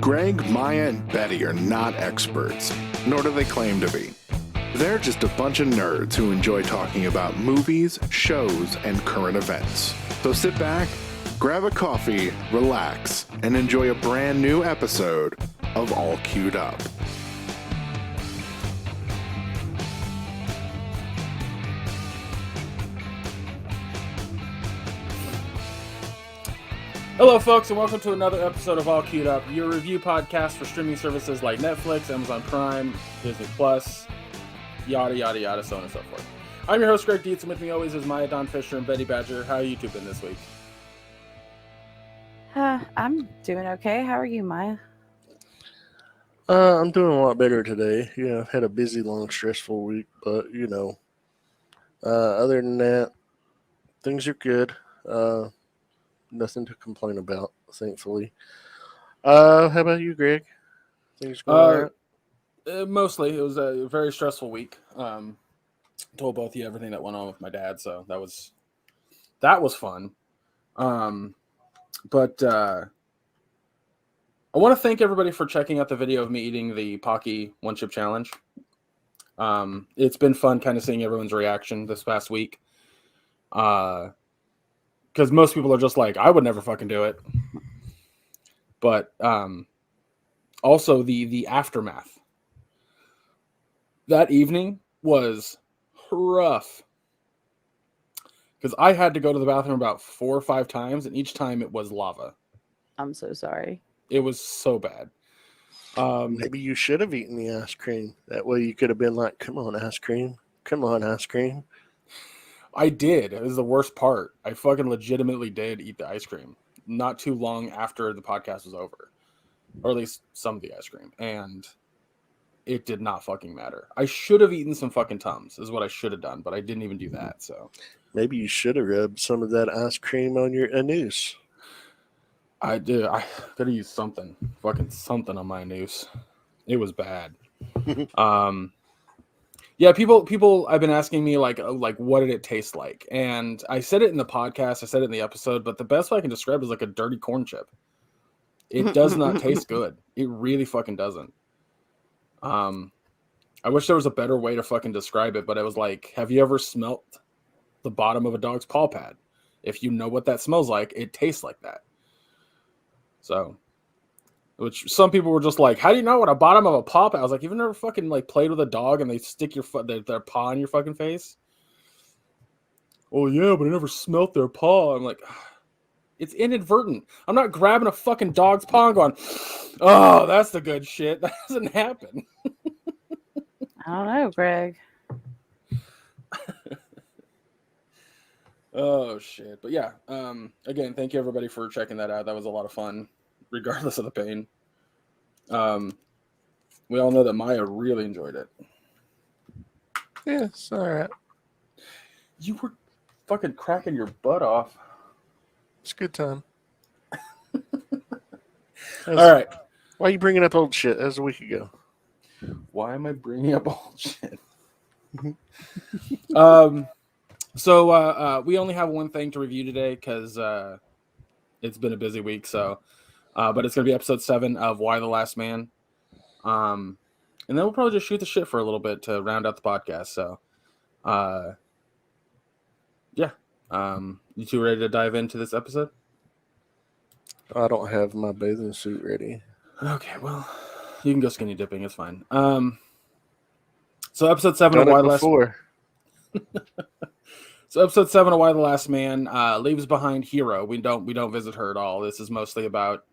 Gregg, Maya, and Betty are not experts, nor do they claim to be. They're just a bunch of nerds who enjoy talking about movies, shows, and current events. So sit back, grab a coffee, relax, and enjoy a brand new episode of All Queued Up. Hello, folks, and welcome to another episode of All Queued Up, your review podcast for streaming services like Netflix, Amazon Prime, Disney Plus, yada, yada, yada, so on and so forth. I'm your host, Gregg, and with me always is Maya, Don Fisher, and Betty Badger. How are you two been this week? I'm doing okay. How are you, Maya? I'm doing a lot better today. I've had a busy, long, stressful week, but other than that, things are good. Nothing to complain about, thankfully. How about you, Greg? Things going alright? Mostly, it was a very stressful week. Told both of you everything that went on with my dad, so that was fun. But I want to thank everybody for checking out the video of me eating the Pocky One Chip Challenge. It's been fun kind of seeing everyone's reaction this past week. Because most people are just like, I would never fucking do it. But also the aftermath. That evening was rough. Because I had to go to the bathroom about 4 or 5 times, and each time it was lava. I'm so sorry. It was so bad. Maybe you should have eaten the ice cream. That way you could have been like, come on, ice cream. Come on, ice cream. I did. It was the worst part. I fucking legitimately did eat the ice cream not too long after the podcast was over. Or at least some of the ice cream. And it did not fucking matter. I should have eaten some fucking Tums is what I should have done, but I didn't even do that. So maybe you should have rubbed some of that ice cream on your anus. I did. I gotta use something. Fucking something on my anus. It was bad. Yeah, people have been asking me like what did it taste like? And I said it in the podcast, I said it in the episode, but the best way I can describe it is like a dirty corn chip. It does not taste good. It really fucking doesn't. I wish there was a better way to fucking describe it, but it was like, have you ever smelt the bottom of a dog's paw pad? If you know what that smells like, it tastes like that. So, which some people were just like, how do you know what a bottom of a paw pad? I was like, you've never fucking like played with a dog and they stick their paw in your fucking face? Oh yeah, but I never smelt their paw. I'm like, it's inadvertent. I'm not grabbing a fucking dog's paw and going, oh, that's the good shit. That doesn't happen. I don't know, Greg. Oh shit. But yeah, again, thank you everybody for checking that out. That was a lot of fun, regardless of the pain. We all know that Maya really enjoyed it. Yeah, it's all right. You were fucking cracking your butt off. It's a good time. All right. Why are you bringing up old shit? That was a week ago. Why am I bringing up old shit? So we only have one thing to review today because it's been a busy week. So, but it's going to be episode 7 of Why the Last Man. And then we'll probably just shoot the shit for a little bit to round out the podcast. So, yeah. You two ready to dive into this episode? I don't have my bathing suit ready. Okay, well, you can go skinny dipping. It's fine. So episode 7 of Why the Last Man. So episode 7 of Why the Last Man leaves behind Hero. We don't visit her at all. This is mostly about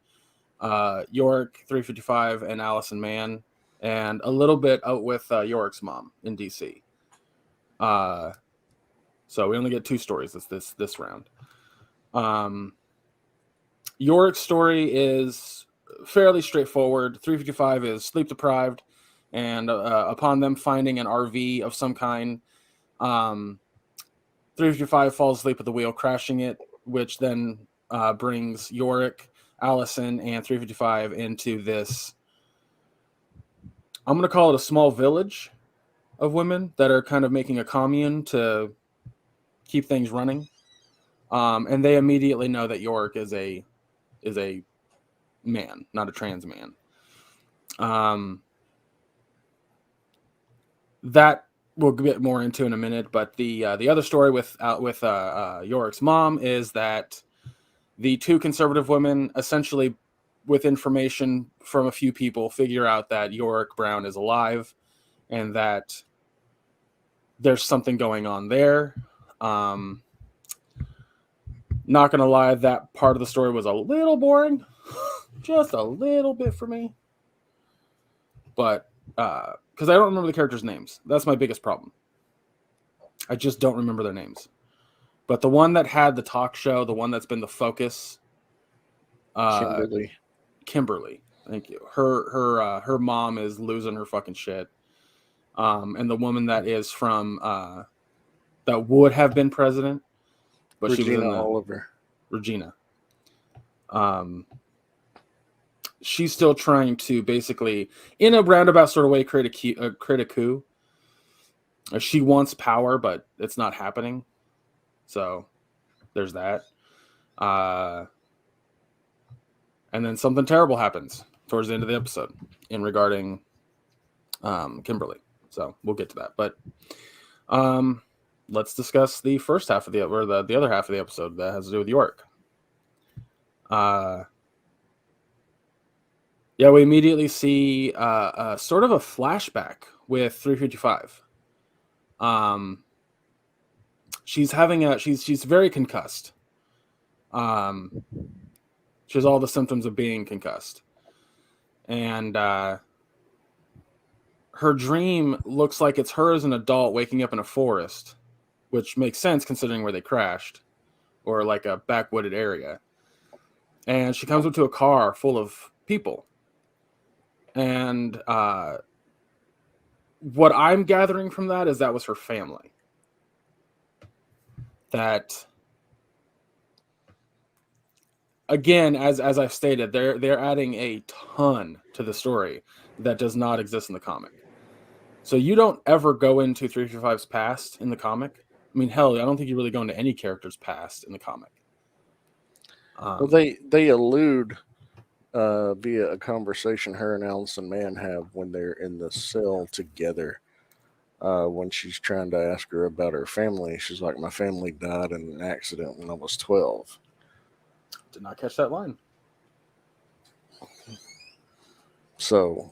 Yorick, 355, and Allison Mann, and a little bit out with Yorick's mom in DC. So we only get 2 stories this round. Yorick's story is fairly straightforward. 355 is sleep deprived, and upon them finding an RV of some kind, 355 falls asleep at the wheel, crashing it, which then brings Yorick, Allison, and 355 into this, I'm going to call it a small village of women that are kind of making a commune to keep things running. And they immediately know that Yorick is a man, not a trans man. That we'll get more into in a minute. But the other story with Yorick's mom is that the two conservative women, essentially with information from a few people, figure out that Yorick Brown is alive and that there's something going on there. Not gonna lie, that part of the story was a little boring, just a little bit for me. But because I don't remember the characters' names, that's my biggest problem. I just don't remember their names. But the one that had the talk show, the one that's been the focus, Kimberly. Thank you. Her mom is losing her fucking shit. And the woman that is from that would have been president, but Regina she was in Oliver. Regina. She's still trying to basically, in a roundabout sort of way, create a coup. She wants power, but it's not happening. So there's that. And then something terrible happens towards the end of the episode in regarding Kimberly. So we'll get to that. But let's discuss the first half of the other half of the episode that has to do with York. Yeah, we immediately see sort of a flashback with 355. She's very concussed. She has all the symptoms of being concussed. And her dream looks like it's her as an adult waking up in a forest, which makes sense considering where they crashed, or like a backwooded area. And she comes up to a car full of people. And what I'm gathering from that is that was her family. That, again, as I've stated, they're adding a ton to the story that does not exist in the comic. So you don't ever go into 355's past in the comic. I mean, hell, I don't think you really go into any character's past in the comic. Well, they allude via a conversation her and Allison Mann have when they're in the cell together. When she's trying to ask her about her family, she's like, "My family died in an accident when I was 12." Did not catch that line. So,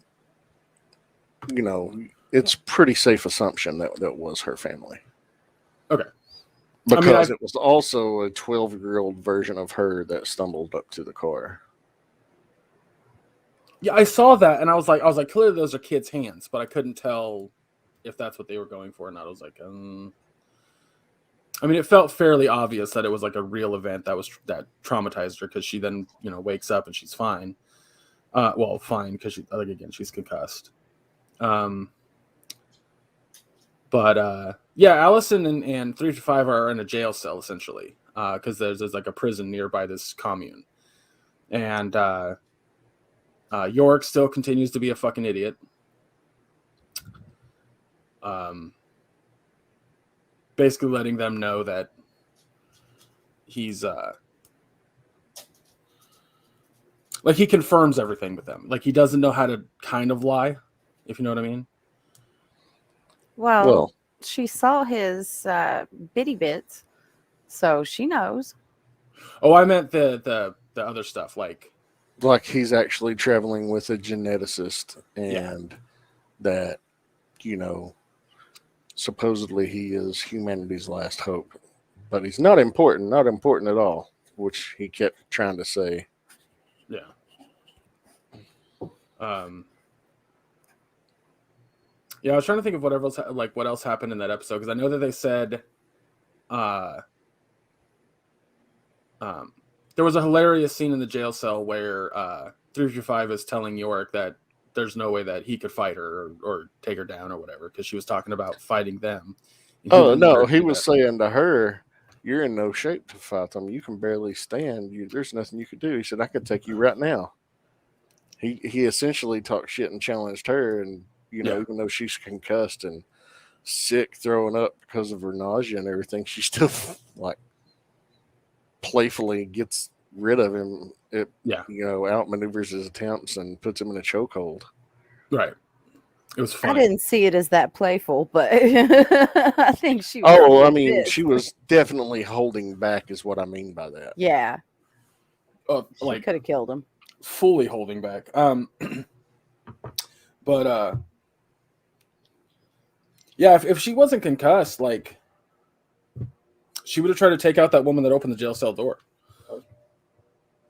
you know, it's pretty safe assumption that was her family. Okay. Because it was also a 12-year-old version of her that stumbled up to the car. Yeah, I saw that, and I was like, clearly those are kids' hands, but I couldn't tell if that's what they were going for or not. I was like, I mean, it felt fairly obvious that it was like a real event that traumatized her, because she then, wakes up and she's fine. Well, fine, because she's concussed. But yeah, Allison and 355 are in a jail cell essentially, because there's like a prison nearby this commune, and York still continues to be a fucking idiot. Basically letting them know that he's like, he confirms everything with them. Like, he doesn't know how to kind of lie, if you know what I mean. Well, she saw his bitty bits, so she knows. Oh, I meant the other stuff, like he's actually traveling with a geneticist, and that, supposedly he is humanity's last hope, but he's not important at all, which he kept trying to say. Yeah. Yeah, I was trying to think of what else happened in that episode, because I know that they said there was a hilarious scene in the jail cell where 355 is telling York that there's no way that he could fight her or take her down or whatever, because she was talking about fighting them. Oh, no, he was saying to her, "You're in no shape to fight them. You can barely stand. There's nothing you could do." He said, "I could take you right now." He essentially talked shit and challenged her, and even though she's concussed and sick, throwing up because of her nausea and everything, she still like playfully gets rid of him. Outmaneuvers his attempts and puts him in a chokehold. Right. It was I funny. didn't see it as that playful, but I think she was Oh, I pretty mean, pissed. she was definitely holding back, is what I mean by that. Yeah, she Like could have killed him. fully holding back. But yeah, if she wasn't concussed, like she would have tried to take out that woman that opened the jail cell door,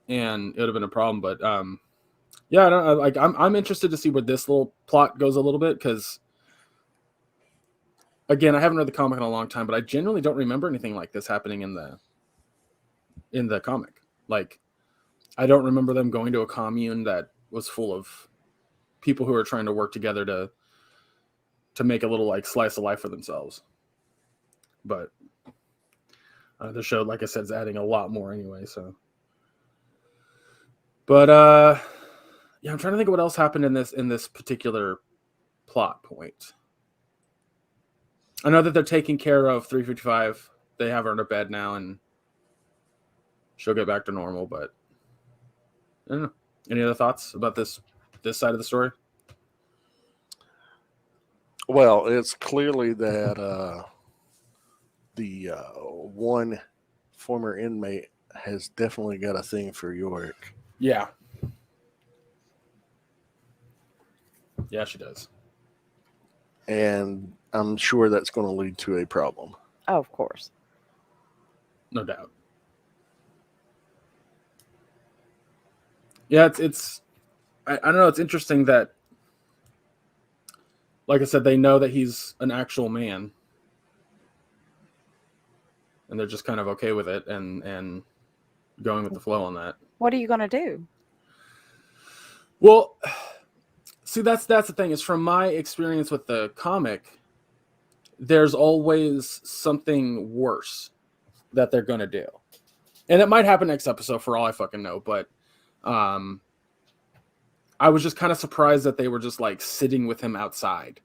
and it would have been a problem. But yeah, I don't like. I'm interested to see where this little plot goes a little bit because, again, I haven't read the comic in a long time, but I generally don't remember anything like this happening in the comic. Like, I don't remember them going to a commune that was full of people who are trying to work together to make a little like slice of life for themselves. But the show, like I said, is adding a lot more anyway. So, but yeah, I'm trying to think of what else happened in this particular plot point. I know that they're taking care of 355. They have her in her bed now, and she'll get back to normal. But I don't know. Any other thoughts about this side of the story? Well, it's clearly that the one former inmate has definitely got a thing for York. Yeah. Yeah, she does. And I'm sure that's going to lead to a problem. Oh, of course. No doubt. Yeah, it's I don't know, it's interesting that, like I said, they know that he's an actual man. And they're just kind of okay with it and going with the flow on that. What are you going to do? Well, see, that's the thing, is from my experience with the comic, there's always something worse that they're going to do. And it might happen next episode for all I fucking know, but I was just kind of surprised that they were just like sitting with him outside,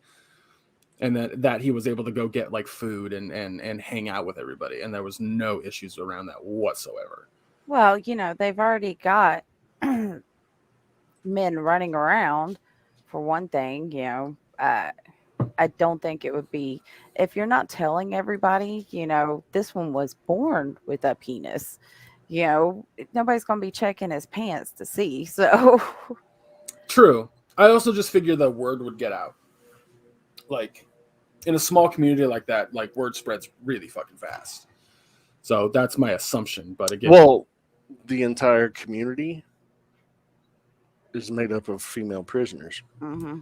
and that he was able to go get like food and hang out with everybody, and there was no issues around that whatsoever. Well, they've already got men running around, for one thing. I don't think it would be, if you're not telling everybody, this one was born with a penis. Nobody's going to be checking his pants to see. So True. I also just figured the word would get out. Like, in a small community like that, like, word spreads really fucking fast. So that's my assumption. But again, Well, the entire community is made up of female prisoners. mm-hmm.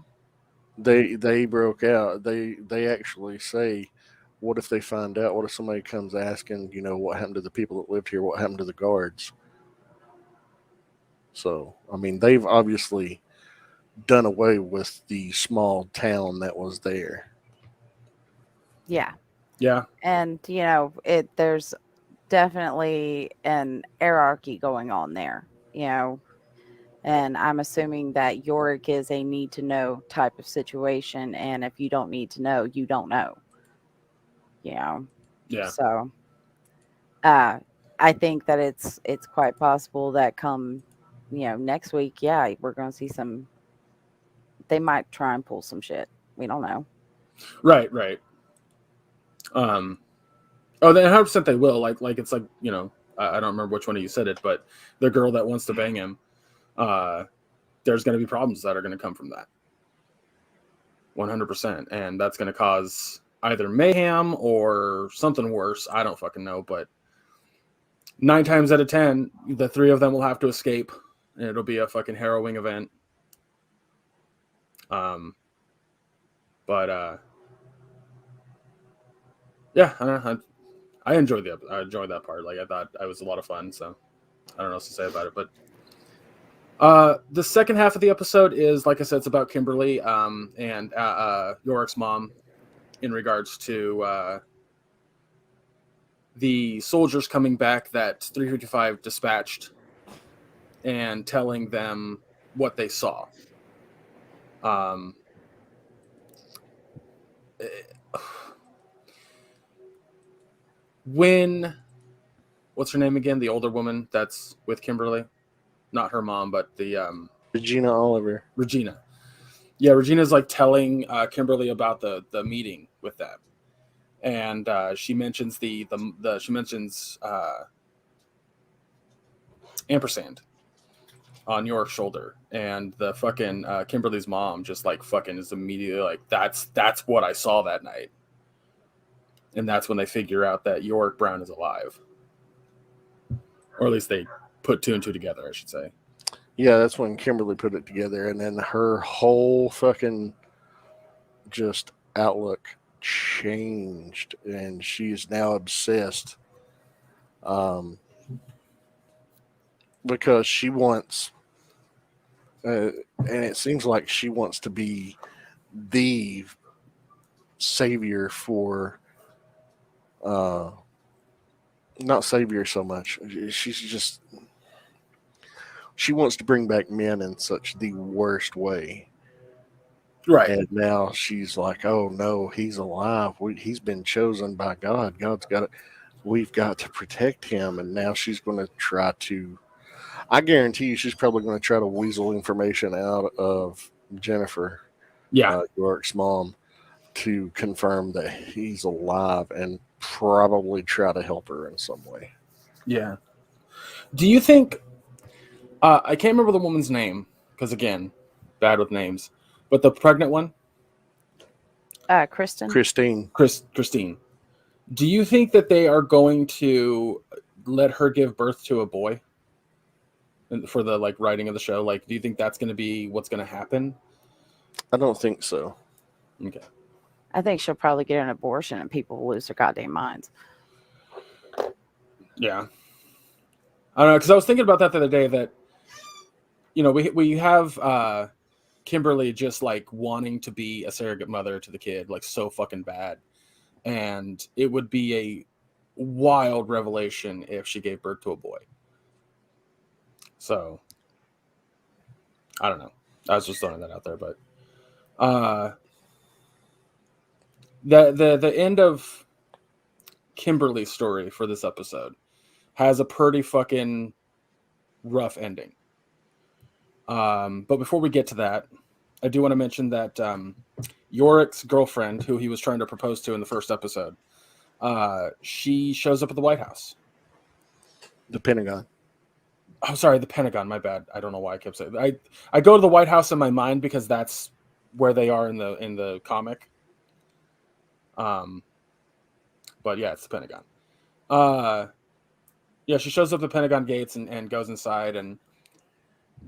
They broke out. They actually say, what if they find out? What if somebody comes asking, what happened to the people that lived here? What happened to the guards? So, I mean, they've obviously done away with the small town that was there. Yeah. yeah, And, there's definitely an hierarchy going on there, and I'm assuming that Yorick is a need to know type of situation. And if you don't need to know, you don't know, yeah. So, I think that it's quite possible that come, next week, yeah, we're going to see some, they might try and pull some shit. We don't know. Right. Oh, then 100% they will. Like it's like, I don't remember which one of you said it, but the girl that wants to bang him, there's going to be problems that are going to come from that. 100%. And that's going to cause either mayhem or something worse. I don't fucking know, but 9 times out of 10, the 3 of them will have to escape, and it'll be a fucking harrowing event. But yeah, I don't know. I enjoyed that part. Like, I thought it was a lot of fun. So I don't know what else to say about it. But the second half of the episode is, like I said, it's about Kimberly and Yorick's mom in regards to the soldiers coming back that 355 dispatched and telling them what they saw. When, what's her name again? The older woman that's with Kimberly, not her mom, but the Regina Oliver. Regina. Yeah, Regina's like telling Kimberly about the meeting with them, and she mentions the she mentions ampersand on your shoulder, and the fucking Kimberly's mom just like fucking is immediately like, that's what I saw that night, and that's when they figure out that Yorick Brown is alive, or at least they put two and two together, I should say. Yeah, that's when Kimberly put it together, and then her whole fucking just outlook changed, and she's now obsessed. Because she wants, and it seems like she wants to be the savior for, not savior so much. She wants to bring back men in such the worst way. Right. And now she's like, oh no, he's alive. He's been chosen by God. God's got it. We've got to protect him. And now she's going to try to, I guarantee you, she's probably going to try to weasel information out of Jennifer, Yeah. York's mom, to confirm that he's alive and probably try to help her in some way. Yeah. Do you think, I can't remember the woman's name, because again, bad with names, but the pregnant one? Kristen. Christine. Do you think that they are going to let her give birth to a boy for the like writing of the show? Like, do you think that's going to be what's going to happen? I don't think so. Okay. I think she'll probably get an abortion and people will lose their goddamn minds. Yeah. I don't know, because I was thinking about that the other day, that, you know, we have Kimberly just like wanting to be a surrogate mother to the kid, like so fucking bad. And it would be a wild revelation if she gave birth to a boy. So I don't know. I was just throwing that out there, but the end of Kimberly's story for this episode has a pretty fucking rough ending. But before we get to that, I do want to mention that Yorick's girlfriend, who he was trying to propose to in the first episode, she shows up at the White House. The Pentagon. Oh, sorry, the Pentagon. My bad. I don't know why I kept saying that. I go to the White House in my mind because that's where they are in the comic. But yeah, it's the Pentagon. Yeah, she shows up at the Pentagon gates and goes inside. And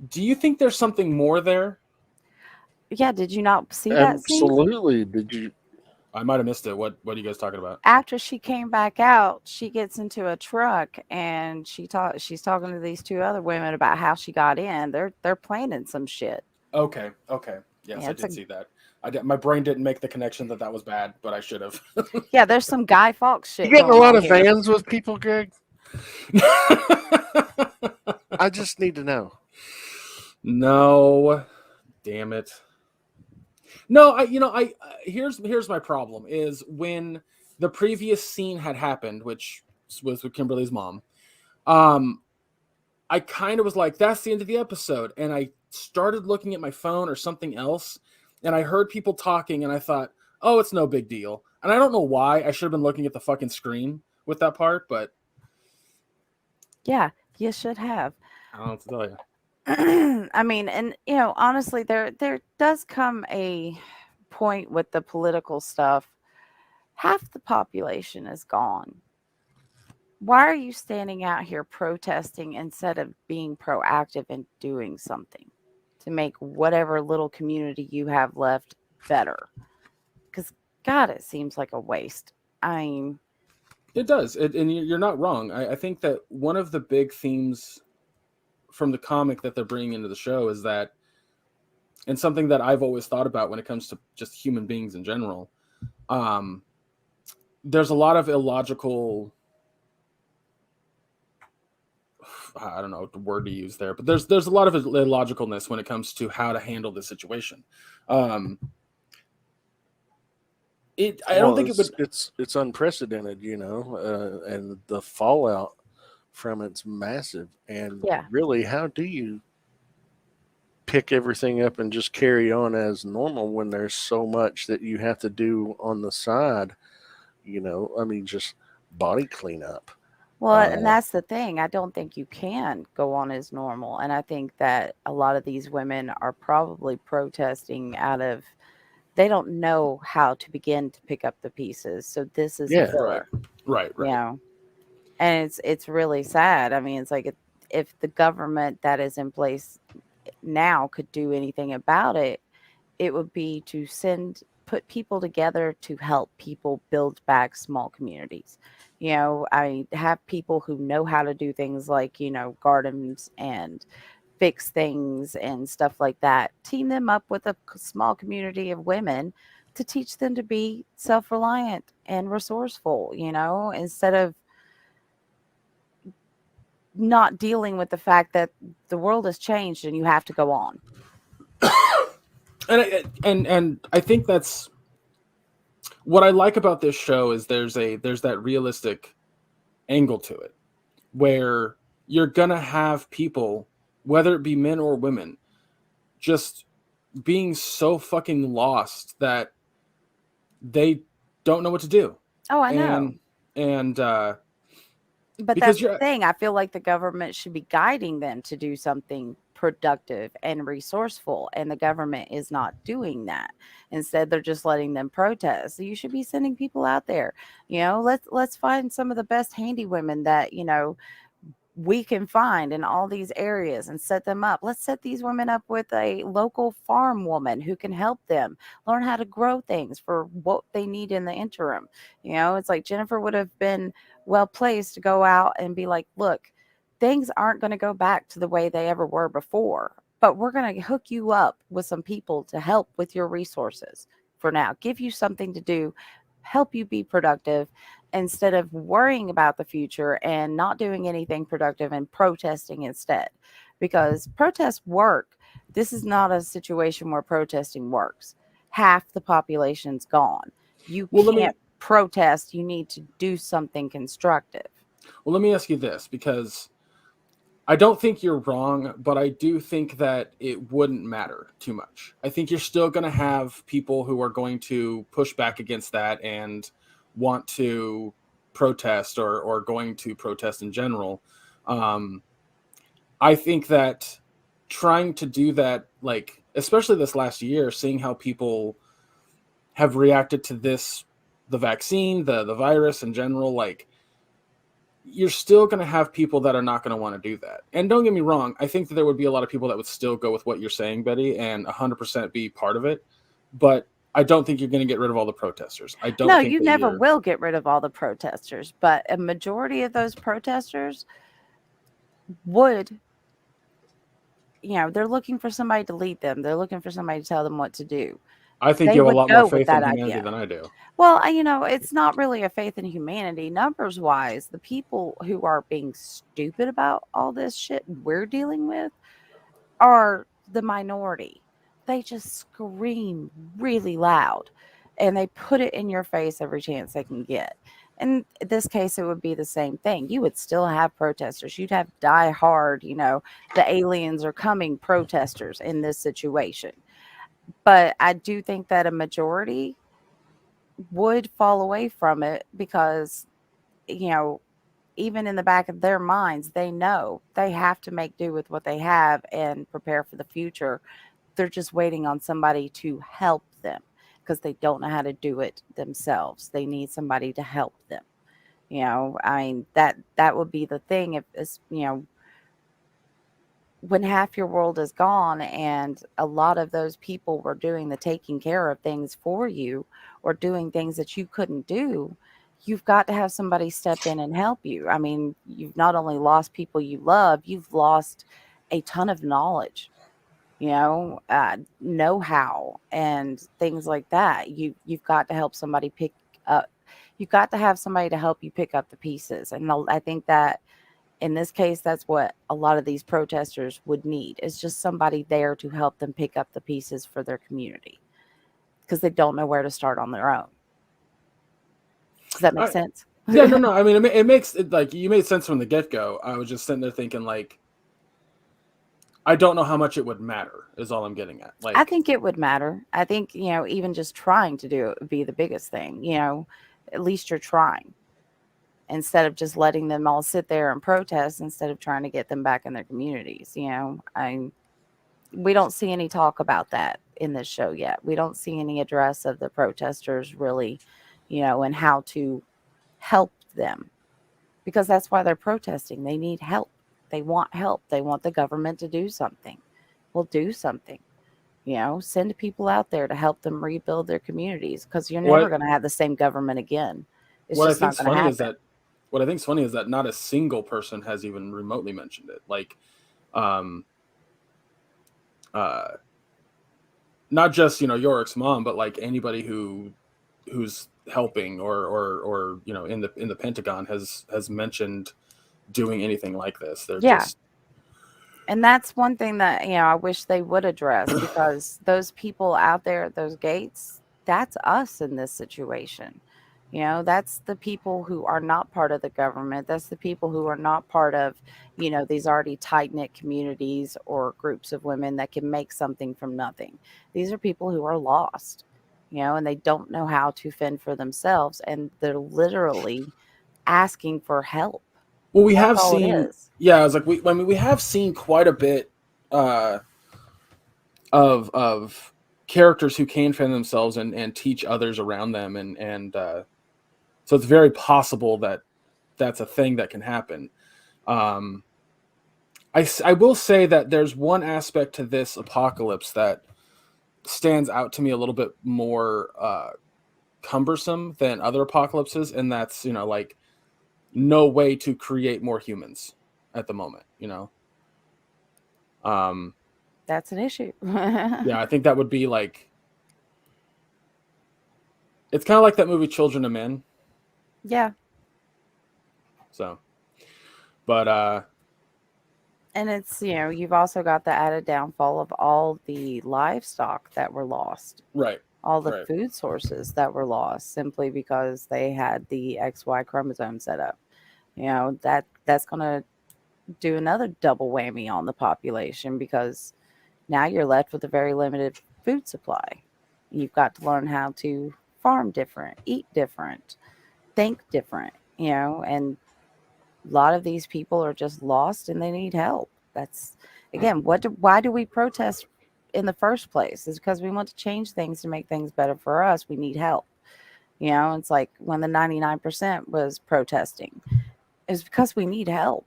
do you think there's something more there? Yeah, did you not see that scene? Absolutely. Did you? I might have missed it. What are you guys talking about? After she came back out, she gets into a truck and she's talking to these two other women about how she got in. They're planning some shit. Okay. Yes, Yeah, I did see that. My brain didn't make the connection that was bad, but I should have. Yeah, there's some Guy Fawkes shit. You getting a going lot on of here. vans with people, Greg? I just need to know. No, damn it. No, here's my problem is when the previous scene had happened, which was with Kimberly's mom. I kind of was like, that's the end of the episode, and I started looking at my phone or something else, and I heard people talking, and I thought, oh, it's no big deal. And I don't know why. I should have been looking at the fucking screen with that part, but Yeah, you should have. I don't know what to tell you. I mean, and you know, honestly, there does come a point with the political stuff. Half the population is gone. Why are you standing out here protesting instead of being proactive and doing something to make whatever little community you have left better? Because God, it seems like a waste. I mean, It does, and you're not wrong. I think that one of the big themes from the comic that they're bringing into the show is that, and something that I've always thought about when it comes to just human beings in general, there's a lot of illogical, I don't know what the word to use there, but there's a lot of illogicalness when it comes to how to handle this situation. I don't think it would. It's unprecedented, you know, and the fallout from it's massive. And Yeah. really, how do you pick everything up and just carry on as normal when there's so much that you have to do on the side. I mean, just body cleanup. Well, and that's the thing. I don't think you can go on as normal. And I think that a lot of these women are probably protesting out of they don't know how to begin to pick up the pieces. So this is a Yeah. filler, Right. you know. And it's really sad. I mean, it's like if the government that is in place now could do anything about it, it would be to put people together to help people build back small communities. I have people who know how to do things like, gardens and fix things and stuff like that. Team them up with a small community of women to teach them to be self-reliant and resourceful, instead of not dealing with the fact that the world has changed and you have to go on. And I think that's what I like about this show is there's that realistic angle to it where you're gonna have people, whether it be men or women, just being so fucking lost that they don't know what to do. Oh, I know. And But because that's the thing. I feel like the government should be guiding them to do something productive and resourceful, and the government is not doing that. Instead, they're just letting them protest. So you should be sending people out there. Let's find some of the best handy women that we can find in all these areas and set them up. Let's set these women up with a local farm woman who can help them learn how to grow things for what they need in the interim. It's like Jennifer would have been well placed to go out and be like, look, things aren't going to go back to the way they ever were before, but we're going to hook you up with some people to help with your resources for now, give you something to do, help you be productive instead of worrying about the future and not doing anything productive and protesting instead, because protests work. This is not a situation where protesting works. Half the population's gone. You can't protest. You need to do something constructive. Well, let me ask you this, because I don't think you're wrong, but I do think that it wouldn't matter too much. I think you're still going to have people who are going to push back against that and want to protest or going to protest in general. I think that trying to do that, like, especially this last year, seeing how people have reacted to the vaccine, the virus in general, like, you're still going to have people that are not going to want to do that. And don't get me wrong, I think that there would be a lot of people that would still go with what you're saying, Betty, and 100% be part of it. But I don't think you're going to get rid of all the protesters. I don't. No, think you never will get rid of all the protesters, but a majority of those protesters would, they're looking for somebody to lead them. They're looking for somebody to tell them what to do. I think They you have a would lot go more with faith in that humanity idea. than I do. Well, it's not really a faith in humanity. Numbers wise, the people who are being stupid about all this shit we're dealing with are the minority. They just scream really loud and they put it in your face every chance they can get. In this case, it would be the same thing. You would still have protesters. You'd have die hard, the aliens are coming protesters in this situation. But I do think that a majority would fall away from it because, even in the back of their minds, they know they have to make do with what they have and prepare for the future. They're just waiting on somebody to help them because they don't know how to do it themselves. They need somebody to help them. I mean, that would be the thing if it's, when half your world is gone and a lot of those people were doing the taking care of things for you or doing things that you couldn't do, you've got to have somebody step in and help you. I mean, you've not only lost people you love, you've lost a ton of knowledge, know-how and things like that. You've got to help somebody pick up. You've got to have somebody to help you pick up the pieces. And I think that in this case, that's what a lot of these protesters would need, is just somebody there to help them pick up the pieces for their community because they don't know where to start on their own. Does that make sense? Yeah, no. I mean, it makes it, like, you made sense from the get-go. I was just sitting there thinking, like, I don't know how much it would matter. Is all I'm getting at. I Like, think it would matter. I think, even just trying to do it would be the biggest thing. At least you're trying instead of just letting them all sit there and protest instead of trying to get them back in their communities. We don't see any talk about that in this show yet. We don't see any address of the protesters really, and how to help them, because that's why they're protesting. They need help. They want help. They want the government to do something. Well, do something. Send people out there to help them rebuild their communities, because you're never what going to have the same government again. It's what I just not think's going to funny is happen. that what I think's funny is that not a single person has even remotely mentioned it. Like, um, uh, not just Yorick's mom, but like anybody who's helping or in the Pentagon has mentioned doing anything like this. They're Yeah. just And that's one thing that, I wish they would address, because those people out there at those gates, that's us in this situation. That's the people who are not part of the government. That's the people who are not part of, these already tight knit communities or groups of women that can make something from nothing. These are people who are lost, and they don't know how to fend for themselves. And they're literally asking for help. well, we That's have all it seen. is. Yeah, I was like, we have seen quite a bit uh, of characters who can fend themselves and teach others around them, and so it's very possible that that's a thing that can happen. Um, I will say that there's one aspect to this apocalypse that stands out to me a little bit more cumbersome than other apocalypses, and that's like no way to create more humans at the moment. Um, That's an issue. yeah, I think that would be like it's kind of like that movie Children of Men. Yeah. So, but And it's, you've also got the added downfall of all the livestock that were lost, right, all the right. food sources that were lost simply because they had the XY chromosome set up. That's going to do another double whammy on the population, because now you're left with a very limited food supply. You've got to learn how to farm different, eat different, think different, and a lot of these people are just lost and they need help. That's, again, why do we protest in the first place? Is because we want to change things to make things better for us. We need help. It's like when the 99% was protesting, it's because we need help.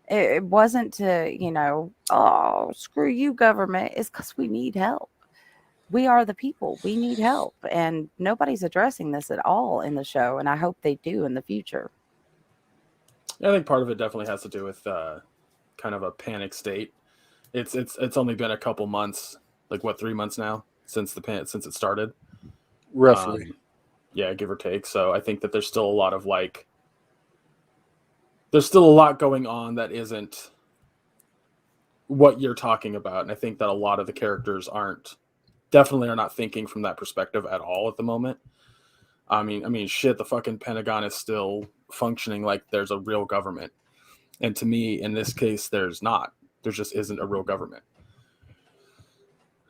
It wasn't to, oh, screw you, government. It's because we need help. We are the people. We need help. And nobody's addressing this at all in the show. And I hope they do in the future. I think part of it definitely has to do with kind of a panic state. It's only been a couple months, like what 3 months now since since it started, roughly. yeah, give or take. So I think that there's still a lot of there's still a lot going on that isn't what you're talking about, and I think that a lot of the characters definitely are not thinking from that perspective at all at the moment. I mean, shit, the fucking Pentagon is still functioning like there's a real government. And to me, in this case, there's not. There just isn't a real government.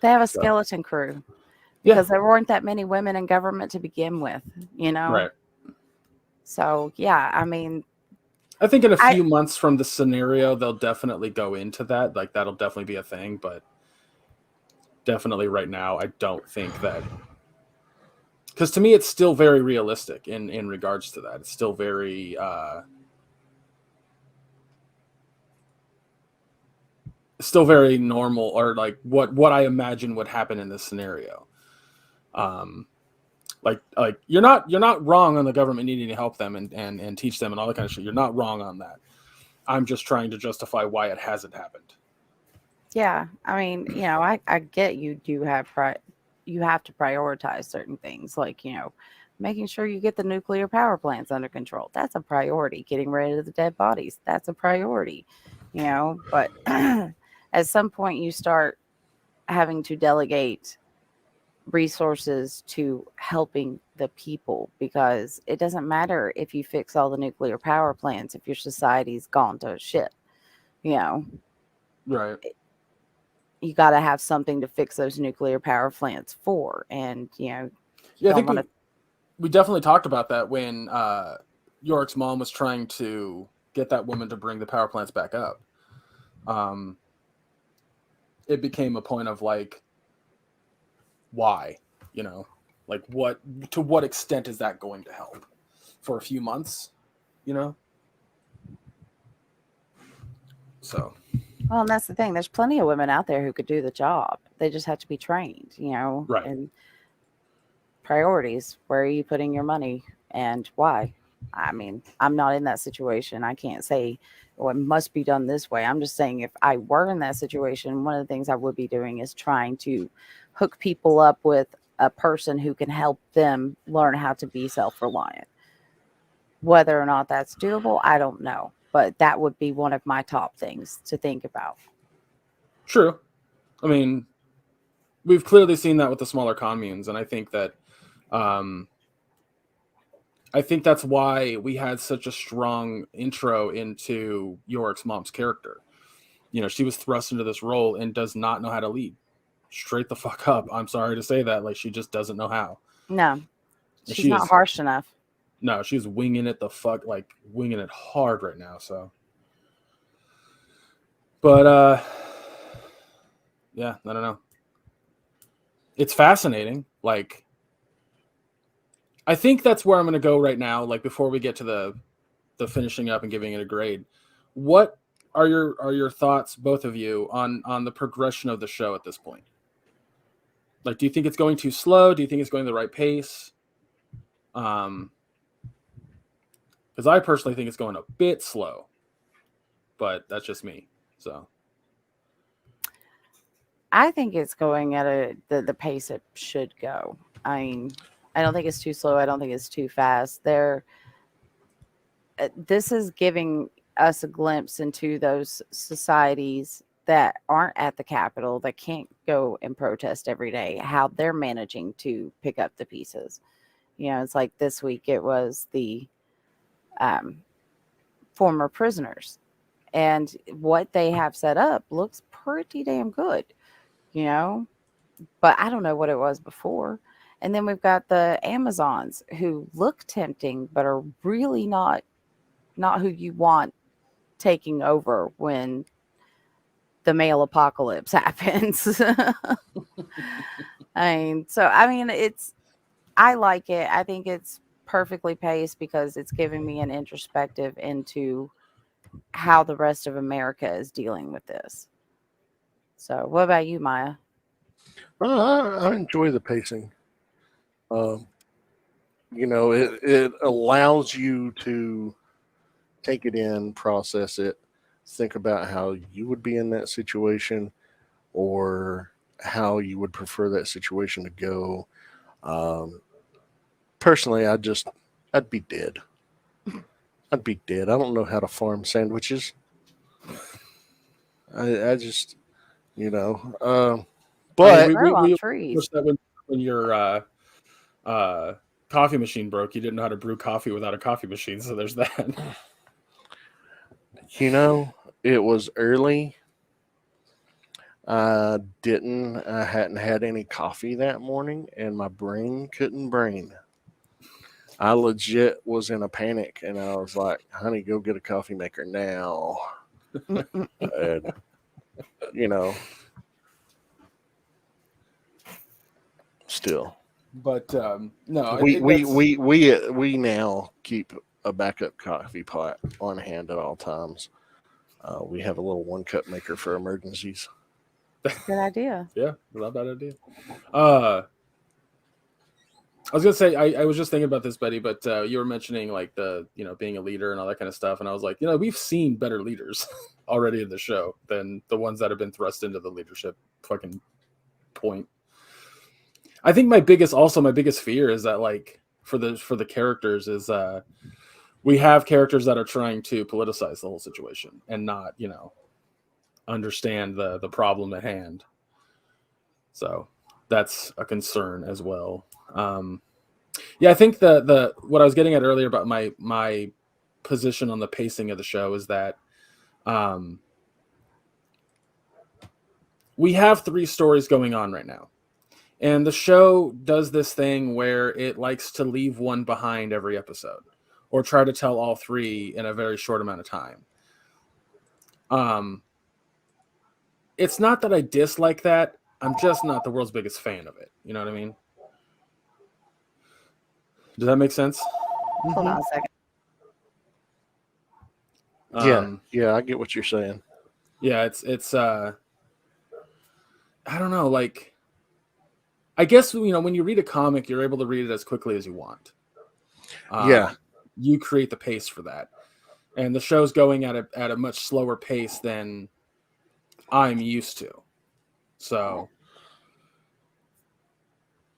They have a So, skeleton crew yeah, because there weren't that many women in government to begin with. right. So, yeah, I mean, I think in a I few months from the scenario, they'll definitely go into that. Like, that'll definitely be a thing. But definitely right now, I don't think that. Because to me, it's still very realistic in regards to that. It's still very normal, or like what I imagine would happen in this scenario. Um, like you're not wrong on the government needing to help them and teach them and all that kind of shit. You're not wrong on that. I'm just trying to justify why it hasn't happened. yeah, I mean, I get you do have you have to prioritize certain things, like, making sure you get the nuclear power plants under control. That's a priority. Getting rid of the dead bodies, that's a priority. But at some point you start having to delegate resources to helping the people, because it doesn't matter if you fix all the nuclear power plants if your society's gone to shit. you know Right. you got to have something to fix those nuclear power plants for. And, you know, you Yeah, I don't think want to. we definitely talked about that when Yorick's mom was trying to get that woman to bring the power plants back up. It became a point of like, why, you know, like to what extent is that going to help for a few months, you know? So, Well, and that's the thing. There's plenty of women out there who could do the job. They just have to be trained, you know, right. and priorities. Where are you putting your money and why? I mean, I'm not in that situation. I can't say, oh, it must be done this way. I'm just saying if I were in that situation, one of the things I would be doing is trying to hook people up with a person who can help them learn how to be self-reliant. Whether or not that's doable, I don't know. But that would be one of my top things to think about. True. I mean, we've clearly seen that with the smaller communes, and I think that that's why we had such a strong intro into Yorick's mom's character. You know, she was thrust into this role and does not know how to lead. Straight the fuck up. I'm sorry to say that. Like, she just doesn't know how. No, And she's not harsh enough. No, she's winging it winging it hard right now. So, but yeah, I don't know. It's fascinating. Like, I think that's where I'm going to go right now. Like, before we get to the finishing up and giving it a grade, what are your thoughts, both of you, on the progression of the show at this point? Like, do you think it's going too slow? Do you think it's going the right pace? Because I personally think it's going a bit slow, but that's just me. So I think it's going at the pace it should go. I mean, I don't think it's too slow. I don't think it's too fast. This is giving us a glimpse into those societies that aren't at the Capitol, that can't go and protest every day, how they're managing to pick up the pieces. You know, it's like this week it was the former prisoners, and what they have set up looks pretty damn good, you know, but I don't know what it was before. And then we've got the Amazons who look tempting, but are really not who you want taking over when the male apocalypse happens. I mean, I like it. I think it's perfectly paced because it's giving me an introspective into how the rest of America is dealing with this. So, what about you, Maya? I enjoy the pacing. Um, it allows you to take it in, process it, think about how you would be in that situation or how you would prefer that situation to go. Um, Personally, I'd be dead. I'd be dead. I don't know how to farm sandwiches. I just, you know, I but mean, Grow on we trees. wish that when your coffee machine broke, you didn't know how to brew coffee without a coffee machine. So there's that. it was early. I hadn't had any coffee that morning, and my brain couldn't brain. I legit was in a panic, and I was like, "Honey, go get a coffee maker now." And you know, still, But no, I we think we that's we we we now keep a backup coffee pot on hand at all times. We have a little one cup maker for emergencies. Good idea. yeah, not a bad idea. I was gonna say I was just thinking about this, Betty, but you were mentioning like the being a leader and all that kind of stuff, and I was like, we've seen better leaders already in the show than the ones that have been thrust into the leadership fucking point. I think my biggest fear is that like for the characters is we have characters that are trying to politicize the whole situation and not understand the problem at hand. So that's a concern as well. Yeah, I think the what I was getting at earlier about my position on the pacing of the show is that we have 3 stories going on right now. And the show does this thing where it likes to leave one behind every episode or try to tell all 3 in a very short amount of time. It's not that I dislike that. I'm just not the world's biggest fan of it. You know what I mean? Does that make sense? Hold on a second. Yeah, I get what you're saying. Yeah, it's I don't know, like, I guess, when you read a comic, you're able to read it as quickly as you want. Yeah. You create the pace for that. And the show's going at a much slower pace than I'm used to. So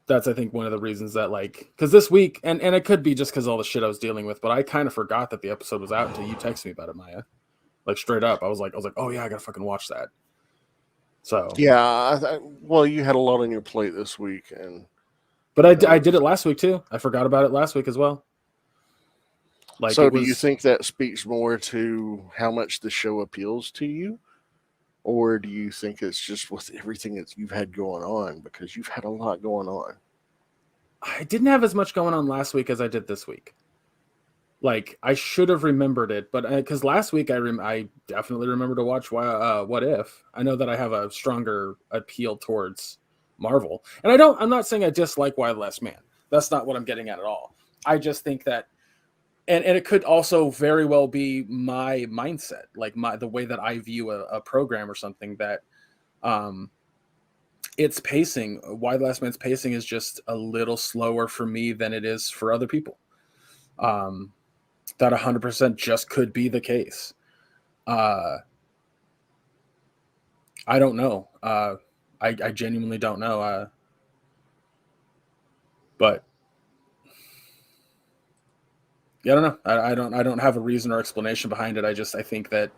that's, I think, one of the reasons that, like, because this week, and it could be just because all the shit I was dealing with, but I kind of forgot that the episode was out until you texted me about it, Maya. Like, straight up, I was like, oh yeah, I gotta fucking watch that. So yeah, well, you had a lot on your plate this week, but I did it last week too. I forgot about it last week as well. Like, so do you think that speaks more to how much the show appeals to you? Or do you think it's just with everything that you've had going on? Because you've had a lot going on. I didn't have as much going on last week as I did this week. Like, I should have remembered it, but because last week I definitely remember to watch What If. I know that I have a stronger appeal towards Marvel, and I'm not saying I dislike Why the Last Man. That's not what I'm getting at all. I just think that, and it could also very well be my mindset, like the way that I view a program or something, that its pacing, Why the Last Man's pacing, is just a little slower for me than it is for other people. That 100% just could be the case. I don't know. I genuinely don't know. But yeah, I don't know. I don't have a reason or explanation behind it. I think that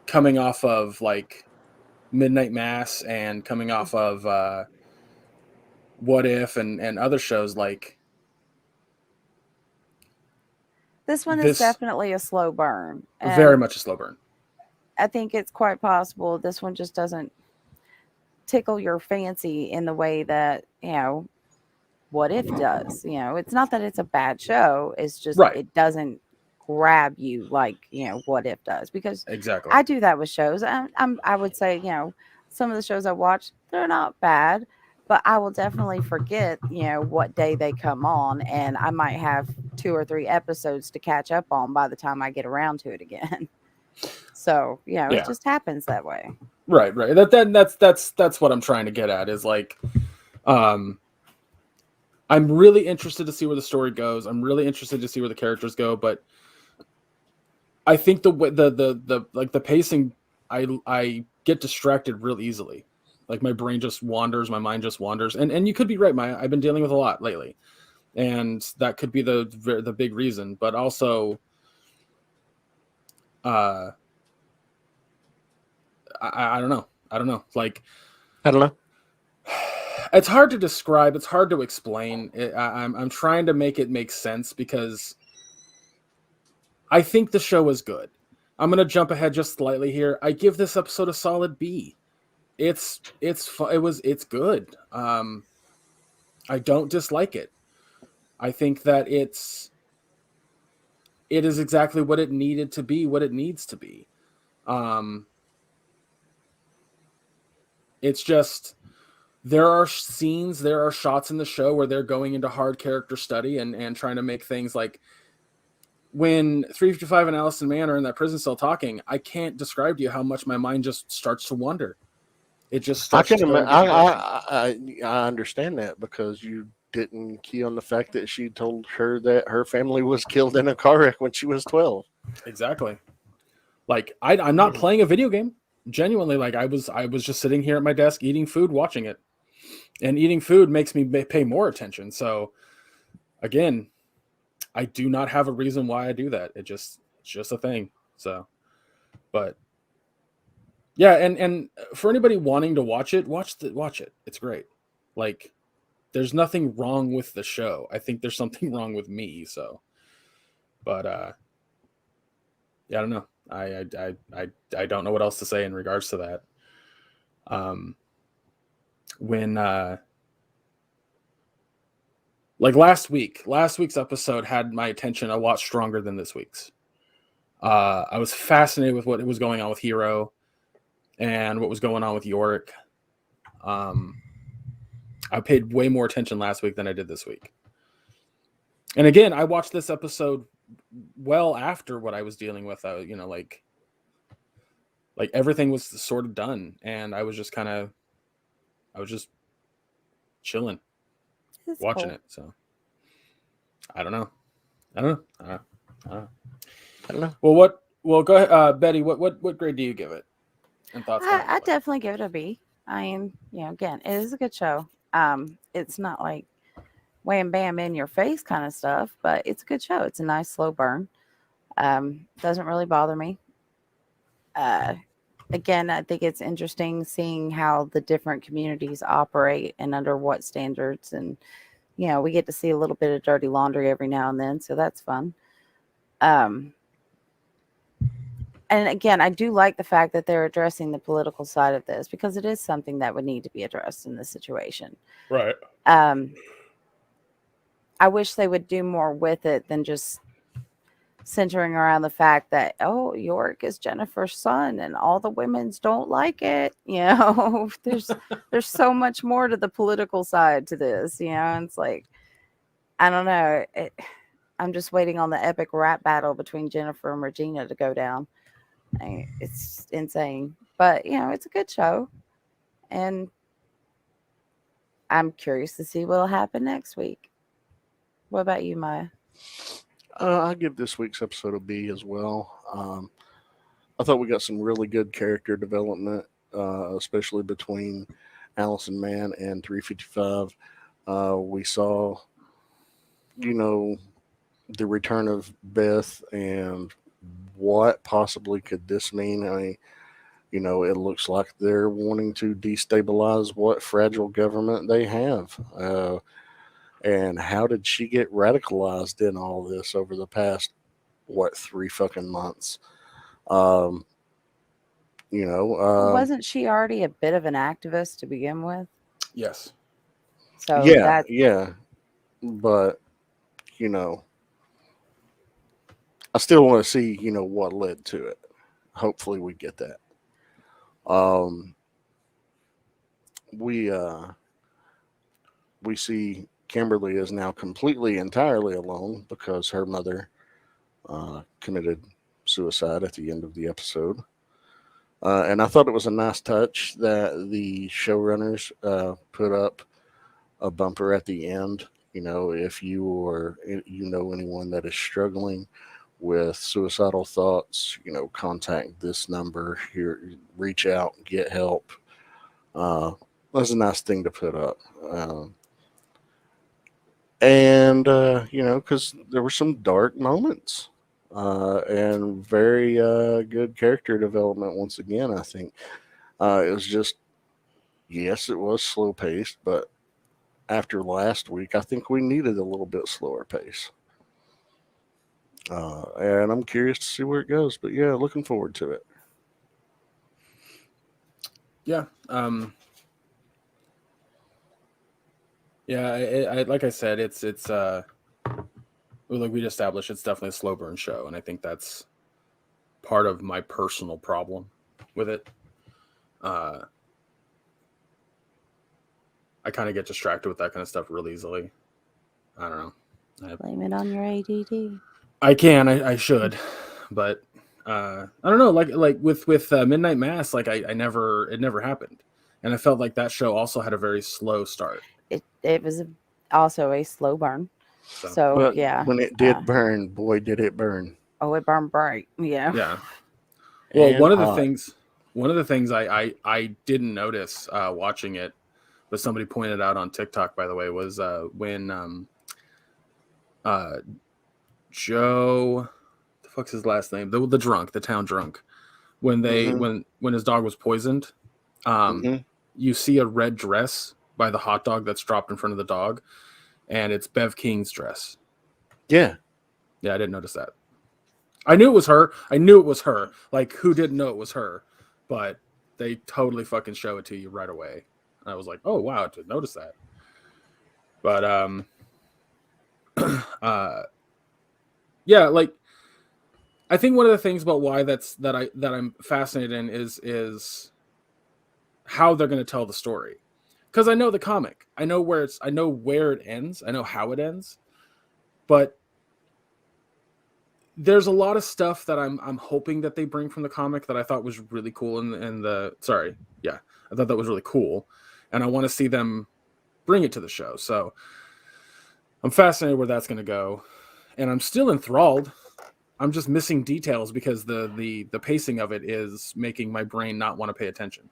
coming off of, like, Midnight Mass and coming off of What If and other shows, like, This one is definitely a slow burn. Very much a slow burn. I think it's quite possible this one just doesn't tickle your fancy in the way that, What If does. It's not that it's a bad show. It's just It doesn't grab you like, What If does. Because exactly, I do that with shows. I would say, some of the shows I watch, they're not bad, but I will definitely forget, what day they come on, and I might have 2 or 3 episodes to catch up on by the time I get around to it again. So, it just happens that way. Right. That's what I'm trying to get at, is like, I'm really interested to see where the story goes. I'm really interested to see where the characters go, but I think the pacing, I get distracted real easily. Like, my brain just wanders, my mind just wanders, and you could be right, Maya. I've been dealing with a lot lately, and that could be the big reason. But also, I don't know. Like, I don't know. It's hard to describe. It's hard to explain. I'm trying to make it make sense, because I think the show is good. I'm gonna jump ahead just slightly here. I give this episode a solid B. It's good. I don't dislike it. I think that it is exactly what it needed to be, what it needs to be. It's just, there are shots in the show where they're going into hard character study and trying to make things like, when 355 and Allison Mann are in that prison cell talking, I can't describe to you how much my mind just starts to wander. It just starts I understand that, because you didn't key on the fact that she told her that her family was killed in a car wreck when she was 12. Exactly. Like, I'm not playing a video game. Genuinely, like, I was just sitting here at my desk eating food, watching it. And eating food makes me pay more attention. So, again, I do not have a reason why I do that. It's just a thing. So, but yeah, and for anybody wanting to watch it, watch it. It's great. Like, there's nothing wrong with the show. I think there's something wrong with me. So, but yeah, I don't know. I don't know what else to say in regards to that. When like last week's episode had my attention a lot stronger than this week's. I was fascinated with what was going on with Hero and what was going on with Yorick. I paid way more attention last week than I did this week. And again, I watched this episode well after what I was dealing with. Like everything was sort of done, and I was just chilling, It's watching cool. it. So I don't know. Well, go ahead, Betty. What grade do you give it? And thoughts? I definitely give it a B. I mean, again, it is a good show. It's not like wham bam in your face kind of stuff, but it's a good show. It's a nice slow burn. Doesn't really bother me. Again, I think it's interesting seeing how the different communities operate and under what standards, and we get to see a little bit of dirty laundry every now and then, so that's fun. And again, I do like the fact that they're addressing the political side of this, because it is something that would need to be addressed in this situation. Right. I wish they would do more with it than just centering around the fact that, oh, Yorick is Jennifer's son and all the women's don't like it. There's so much more to the political side to this, and it's like, I don't know. I'm just waiting on the epic rap battle between Jennifer and Regina to go down. It's insane, but it's a good show, and I'm curious to see what'll happen next week. What about you, Maya? I give this week's episode a B as well. I thought we got some really good character development, especially between Allison Mann and 355. We saw, the return of Beth and what possibly could this mean. I mean, it looks like they're wanting to destabilize what fragile government they have. And how did she get radicalized in all this over the past, 3 fucking months? Wasn't she already a bit of an activist to begin with? Yes. So yeah. But, I still want to see, what led to it. Hopefully we get that. We see Kimberly is now completely, entirely alone because her mother committed suicide at the end of the episode. And I thought it was a nice touch that the showrunners put up a bumper at the end. If you know anyone that is struggling with suicidal thoughts, contact this number here, reach out, get help. That's a nice thing to put up. Because there were some dark moments and very good character development once again, I think. It was just, yes, it was slow paced, but after last week, I think we needed a little bit slower pace. And I'm curious to see where it goes, but yeah, looking forward to it. Yeah. Yeah, like I said, it's like we established, it's definitely a slow burn show, and I think that's part of my personal problem with it. I kind of get distracted with that kind of stuff really easily. I don't know. Blame it on your ADD. I should, but I don't know. Like with Midnight Mass, like it never happened, and I felt like that show also had a very slow start. It was also a slow burn. So yeah, when it did burn, boy, did it burn! Oh, it burned bright. Yeah. Yeah. Well, And one of the things I didn't notice watching it, but somebody pointed out on TikTok, by the way, was when Joe, the fuck's his last name? The town drunk. When they when his dog was poisoned, you see a red dress by the hot dog that's dropped in front of the dog, and it's Bev King's dress. Yeah, I didn't notice that. I knew it was her. Like, who didn't know it was her? But they totally fucking show it to you right away. And I was like, oh wow, I didn't notice that. But yeah, like I think one of the things about why that I'm fascinated in is how they're going to tell the story. Because I know the comic, I know where it ends, I know how it ends, but there's a lot of stuff that I'm hoping that they bring from the comic that I thought was really cool I thought that was really cool, and I want to see them bring it to the show. So I'm fascinated where that's going to go, and I'm still enthralled. I'm just missing details because the pacing of it is making my brain not want to pay attention.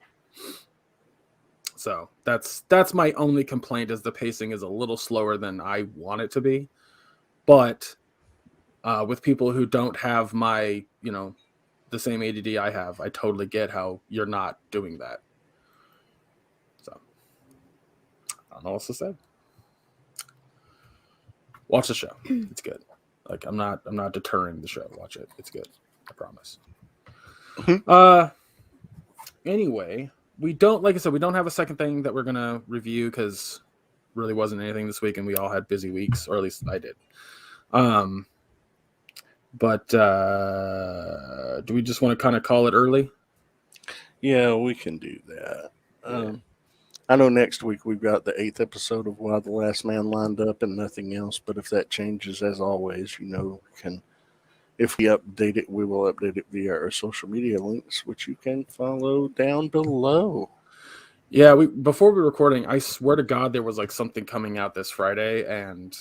So that's my only complaint, is the pacing is a little slower than I want it to be. But with people who don't have my, the same ADD I have, I totally get how you're not doing that. So I don't know what else to say. Watch the show. It's good. Like I'm not deterring the show. Watch it. It's good. I promise. Anyway, we don't have a second thing that we're gonna review because really wasn't anything this week, and we all had busy weeks, or at least I did. But do we just want to kind of call it early? Yeah, we can do that. I know next week we've got the 8th episode of Why the Last Man lined up and nothing else. But if that changes, as always, if we update it, we will update it via our social media links, which you can follow down below. Yeah, before we were recording, I swear to God, there was like something coming out this Friday, and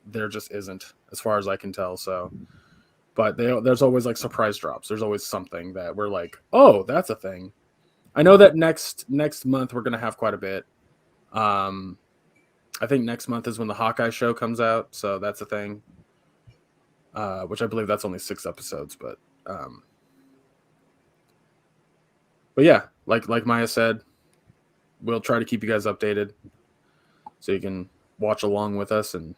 there just isn't, as far as I can tell. So, but there's always like surprise drops. There's always something that we're like, oh, that's a thing. I know that next month we're gonna have quite a bit. I think next month is when the Hawkeye show comes out, so that's a thing. Which I believe that's only 6 episodes, but yeah, like Maya said, we'll try to keep you guys updated, so you can watch along with us and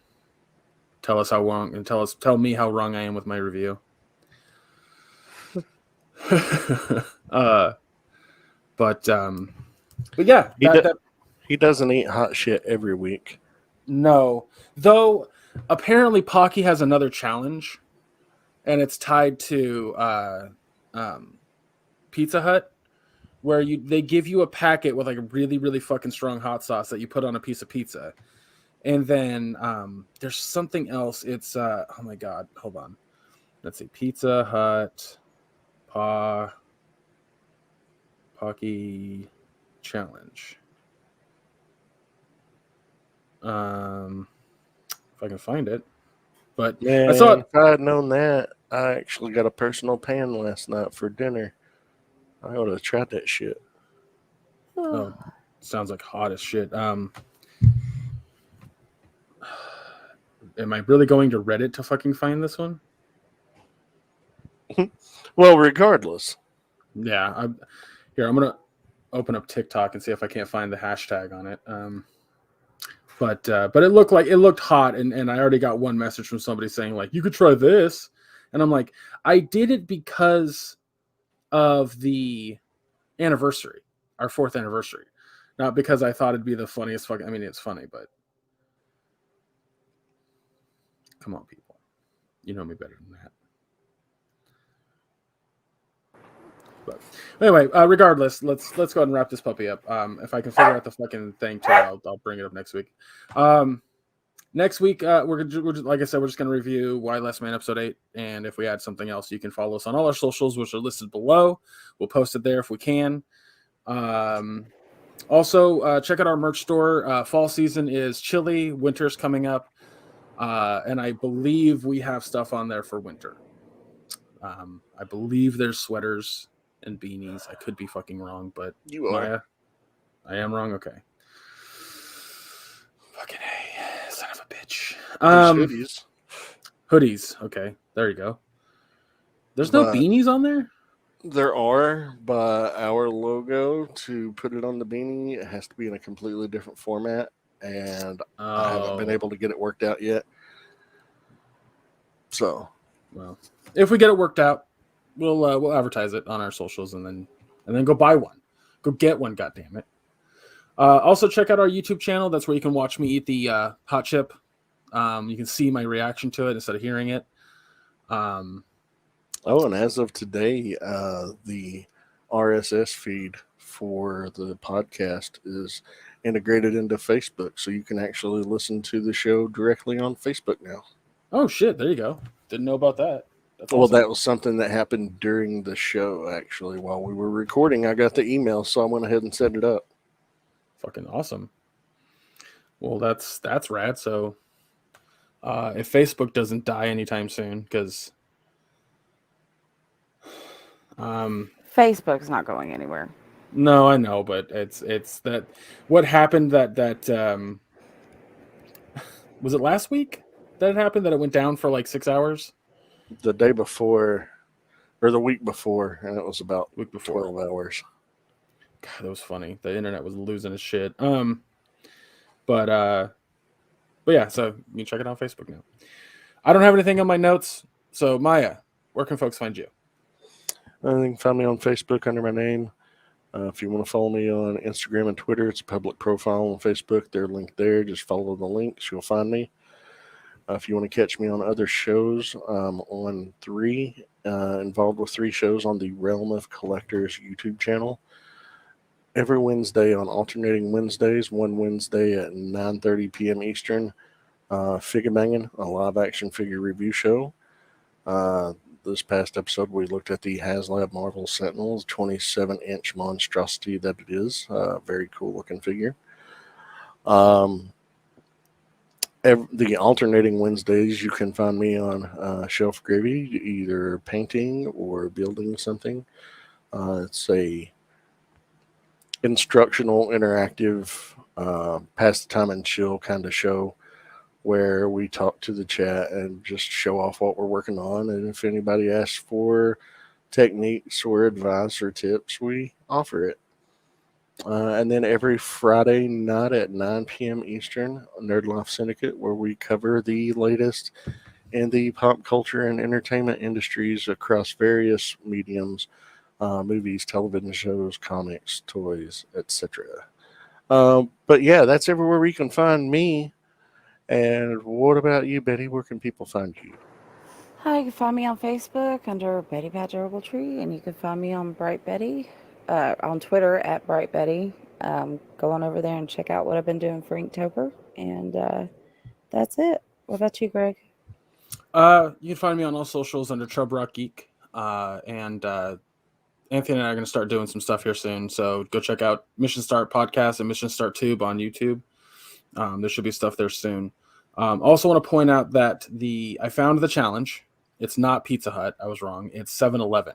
tell us how wrong, and tell me how wrong I am with my review. But yeah, he doesn't eat hot shit every week. No, though apparently Pocky has another challenge, and it's tied to Pizza Hut, where they give you a packet with like a really, really fucking strong hot sauce that you put on a piece of pizza. And then there's something else. It's oh my God, hold on. Let's see. Pizza Hut Pocky challenge. If I can find it. But Man, I saw it. if I had known that, I actually got a personal pan last night for dinner. I would have tried that shit. Oh, sounds like hot as shit. Am I really going to Reddit to fucking find this one? Well, regardless. Yeah, I'm gonna open up TikTok and see if I can't find the hashtag on it. But it looked hot, and I already got one message from somebody saying like, you could try this, and I'm like, I did it because of the anniversary, our 4th anniversary, not because I thought it'd be the funniest fucking. I mean, it's funny, but come on, people, you know me better than that. But anyway, regardless, let's go ahead and wrap this puppy up. If I can figure out the fucking thing too, I'll bring it up next week. Next week, we're like I said, we're just gonna review Why Last Man episode 8, and if we add something else, you can follow us on all our socials, which are listed below. We'll post it there if we can. Also, check out our merch store. Fall season is chilly, winter's coming up, and I believe we have stuff on there for winter. I believe there's sweaters and beanies. I could be fucking wrong, but You are. Maya, I am wrong. Okay. Fucking A, son of a bitch. Hoodies. Hoodies. Okay, there you go. There's no beanies on there? There are, but our logo, to put it on the beanie, it has to be in a completely different format, and I haven't been able to get it worked out yet. So, well, if we get it worked out, we'll advertise it on our socials and then go buy one. Go get one, goddammit. Also, check out our YouTube channel. That's where you can watch me eat the hot chip. You can see my reaction to it instead of hearing it. And as of today, the RSS feed for the podcast is integrated into Facebook, so you can actually listen to the show directly on Facebook now. Oh shit! There you go. Didn't know about that. That's Well, awesome. that was something that happened during the show. Actually, while we were recording, I got the email, so I went ahead and set it up. Fucking awesome. Well, that's rad. So, if Facebook doesn't die anytime soon, because Facebook's not going anywhere. no, I know, but it's that what happened that was it last week that it happened that it went down for like 6 hours? The day before, or the week before, and it was about Week before. 12 hours. God, that was funny. The internet was losing its shit. But yeah, so you can check it out on Facebook now. I don't have anything on my notes. So Maya, where can folks find you? You can find me on Facebook under my name. If you want to follow me on Instagram and Twitter, it's a public profile on Facebook. They're linked there. Just follow the links. You'll find me. If you want to catch me on other shows, on involved with 3 shows on the Realm of Collectors YouTube channel. Every Wednesday on alternating Wednesdays, one Wednesday at 9:30 p.m. Eastern, Figure Banging, a live action figure review show. This past episode, we looked at the HasLab Marvel Sentinel, 27-inch monstrosity that it is. Very cool looking figure. The alternating Wednesdays, you can find me on Shelf Gravy, either painting or building something. It's a instructional, interactive, pass the time and chill kind of show where we talk to the chat and just show off what we're working on. And if anybody asks for techniques or advice or tips, we offer it. And then every Friday night at 9 p.m. Eastern, Nerd Life Syndicate, where we cover the latest in the pop culture and entertainment industries across various mediums, movies, television shows, comics, toys, etc. But yeah, that's everywhere where you can find me. And what about you, Betty? Where can people find you? Hi, you can find me on Facebook under Betty Badger Tree, and you can find me on Bright Betty, on Twitter at Bright Betty. Go on over there and check out what I've been doing for Inktober, and that's it. What about you, Greg? You can find me on all socials under Chub Rock Geek, and Anthony and I are going to start doing some stuff here soon. So go check out Mission Start Podcast and Mission Start Tube on YouTube. There should be stuff there soon. Also want to point out that I found the challenge. It's not Pizza Hut. I was wrong. It's 7-Eleven.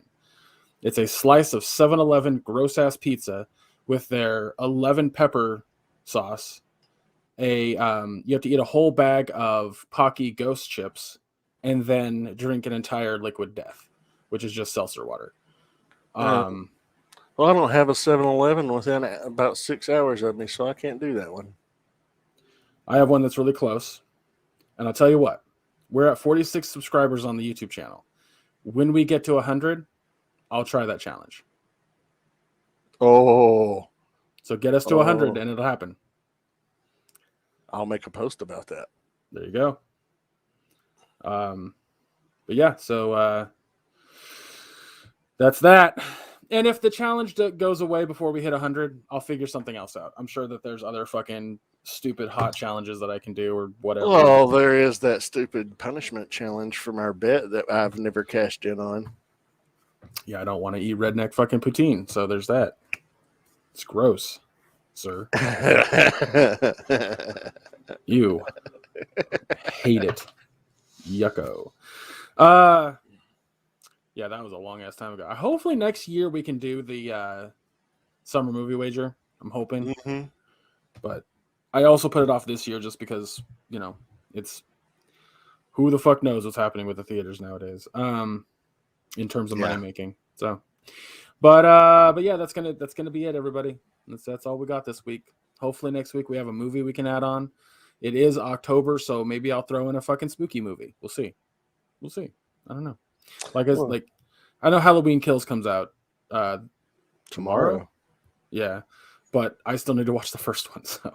It's a slice of 7-Eleven gross ass pizza with their 11 pepper sauce. You have to eat a whole bag of Pocky Ghost chips and then drink an entire liquid death, which is just seltzer water. Well, I don't have a 7-Eleven within about 6 hours of me, so I can't do that one. I have one that's really close. And I'll tell you what, we're at 46 subscribers on the YouTube channel. When we get to 100, I'll try that challenge. Oh. So get us to 100 and it'll happen. I'll make a post about that. There you go. But yeah, so that's that. And if the challenge goes away before we hit 100, I'll figure something else out. I'm sure that there's other fucking stupid hot challenges that I can do or whatever. Well, there is that stupid punishment challenge from our bet that I've never cashed in on. Yeah, I don't want to eat redneck fucking poutine, so there's that. It's gross, sir. You hate it. Yucko. Yeah, that was a long ass time ago. Hopefully next year we can do the summer movie wager. I'm hoping. Mm-hmm. But I also put it off this year just because, it's who the fuck knows what's happening with the theaters nowadays. In terms of money making. So but yeah, that's gonna be it, everybody. That's all we got this week. Hopefully next week we have a movie we can add on. It is October, so maybe I'll throw in a fucking spooky movie. We'll see. I don't know. I know Halloween Kills comes out tomorrow. Yeah, but I still need to watch the first one, so,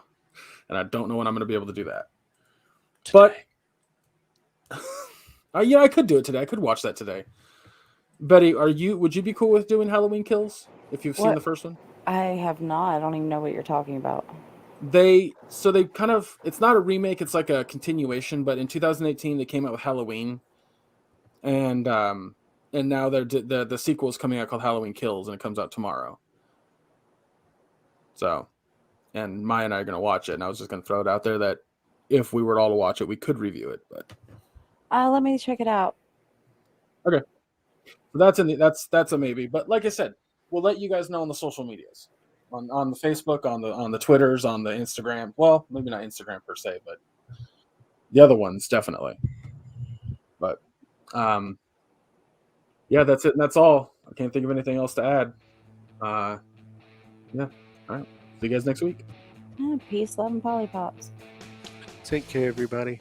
and I don't know when I'm going to be able to do that. But yeah, I could do it today. I could watch that today. Betty, would you be cool with doing Halloween Kills if you've seen What? the first one? I have not. I don't even know what you're talking about. They kind of, it's not a remake, it's like a continuation, but in 2018 they came out with Halloween, and now the sequel is coming out called Halloween Kills, and it comes out tomorrow. So, and Maya and I are going to watch it, and I was just going to throw it out there that if we were all to watch it, we could review it, but Let me check it out. okay. So that's a maybe, but like I said, we'll let you guys know on the social medias, on the Facebook, on the Twitters, on the Instagram. Well, maybe not Instagram per se, but the other ones definitely. But yeah, that's it. And that's all. I can't think of anything else to add. Yeah. All right. See you guys next week. Peace, love, and polypops. Take care, everybody.